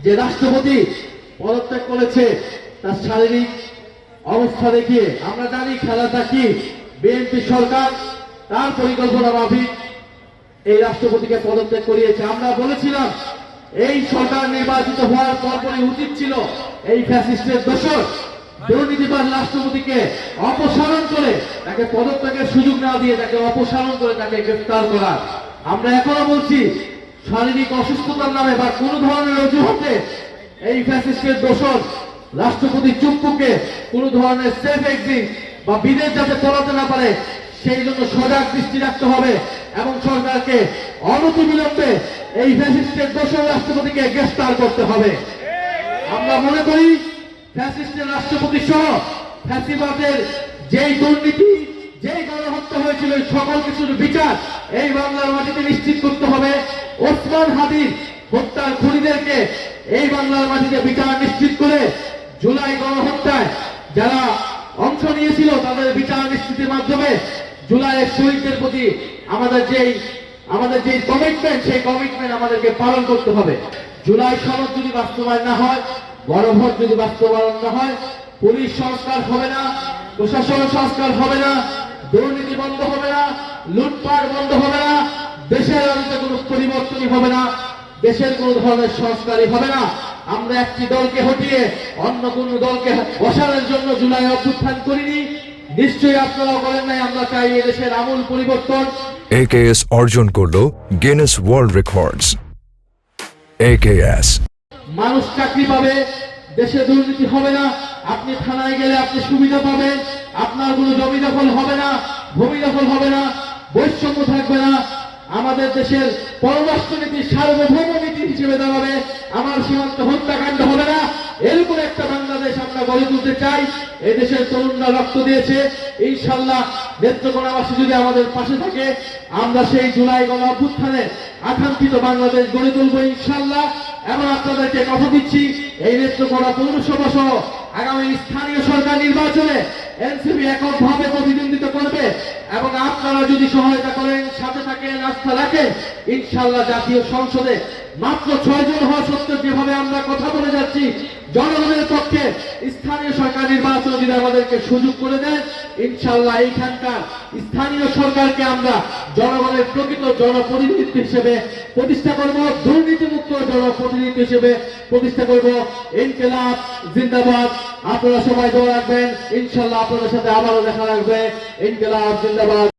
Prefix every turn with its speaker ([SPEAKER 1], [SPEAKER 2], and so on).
[SPEAKER 1] যে রাষ্ট্রপতি পদত্যাগ করেছে তার শারীরিক অবস্থা দেখিয়ে আমরা জানি খেলাটা কি, বিএনপি সরকার তার পরিকল্পনা মাফিক এই রাষ্ট্রপতিকে পদত্যাগ করিয়েছে। আমরা বলেছিলাম এই সরকার নির্বাচিত হওয়ার পরপরই উচিত ছিল এই ফ্যাসিস্টের দোষর দুর্নীতিবাজ রাষ্ট্রপতিকে অপসারণ করে তাকে পদত্যাগের সুযোগ না দিয়ে তাকে অপসারণ করে তাকে গ্রেফতার করা। আমরা এখনো বলছি শারীরিক অসুস্থতার নামে বা কোনো ধরনের অজুহাতে এই ফ্যাসিস্টের দোষর রাষ্ট্রপতি চুপ্পুকে কোনো ধরনের সেফ এক্সিট বা বিদেশ যাতে পড়াতে না পারে সেই জন্য সজাগ দৃষ্টি রাখতে হবে এবং সরকারকে অনতিবিলম্বে এই ফ্যাসিস্টের দোষর রাষ্ট্রপতিকে গ্রেফতার করতে হবে। আমরা মনে করি ফ্যাসিস্টের রাষ্ট্রপতি সহ ফ্যাসিবাদের যেই দুর্নীতি যেই গণহত্যা হয়েছিল সকল কিছুর বিচার এই বাংলার মাটিতে নিশ্চিত করতে হবে। ওসমান হাদির হত্যার খুনিদেরকে এই বাংলার মাটিতে বিচার নিশ্চিত করে জুলাই গণহত্যায় যারা অংশ নিয়েছিল তাদের বিচার নিশ্চিতের মাধ্যমে জুলাইয়ের শহীদদের প্রতি আমাদের যেই কমিটমেন্ট সেই কমিটমেন্ট আমাদেরকে পালন করতে হবে। জুলাই সনদ যদি বাস্তবায়ন না হয়, গণভোট যদি বাস্তবায়ন না হয়, পুলিশ সংস্কার হবে না, প্রশাসন সংস্কার হবে না, দুর্নীতি বন্ধ হবে না, লুটপাট বন্ধ হবে না, দেশের অনেক কোনো পরিবর্তনই হবে না, দেশের কোন ধরনের সংস্কারই হবে না। আমরা একটি দলকে হটিয়ে অন্য কোন দলকে বসানোর জন্য জুলাই অভ্যুত্থান করিনি, নিশ্চয়ই আপনারাও করেন নাই। আমরা চাই দেশের আমূল পরিবর্তন।
[SPEAKER 2] AKS অর্জন করলো গিনেস ওয়ার্ল্ড রেকর্ডস। AKS
[SPEAKER 1] মানুষ চাকরি পাবে, দেশে দুর্নীতি হবে না, আপনি থানায় গেলে আপনি সুবিধা পাবেন, আপনার কোনো জমি দখল হবে না, ভূমি দখল হবে না, বৈষম্য থাকবে না, আমাদের দেশের পররাষ্ট্রনীতি সার্বভৌম নীতি হিসেবে দাঁড়াবে, আমার সীমান্ত হত্যাকাণ্ড হবে না। এরকম একটা বাংলাদেশ আমরা গড়ে তুলতে চাই। এই দেশের তরুণরা রক্ত দিয়েছে, ইনশাল্লাহ নেত্রকোনাবাসী যদি আমাদের পাশে থাকে আমরা সেই জুলাই গণ অভ্যুত্থানে আকাঙ্ক্ষিত বাংলাদেশ গড়ে তুলবো ইনশাল্লাহ। এবং আপনাদেরকে কথা দিচ্ছি এই নেত্রকোনা পৌরসভা সহ আগামী স্থানীয় সরকার নির্বাচনে এনসিপি এককভাবে প্রতিদ্বন্দ্বিতা করবে এবং আপনারা যদি সহায়তা করেন, সাথে থাকেন, আস্থা রাখেন, ইনশাল্লাহ জাতীয় সংসদে মাত্র 6 জন হওয়া সত্ত্বেও যেভাবে আমরা কথা বলে যাচ্ছি জনগণের পক্ষে স্থানীয় সরকার নির্বাচন যদি আমাদেরকে সুযোগ করে দেন, ইনশাল্লাহ এইখানকার স্থানীয় সরকারকে আমরা জনগণের প্রকৃত জনপ্রতিনিধি হিসেবে প্রতিষ্ঠা করব, দুর্নীতিমুক্ত জনপ্রতিনিধি হিসেবে প্রতিষ্ঠা করব। ইনকিলাব জিন্দাবাদ। আপনারা সবাই দোয়া রাখবেন, ইনশাল্লাহ আপনাদের সাথে আবারও দেখা রাখবে। ইনকিলাব জিন্দাবাদ।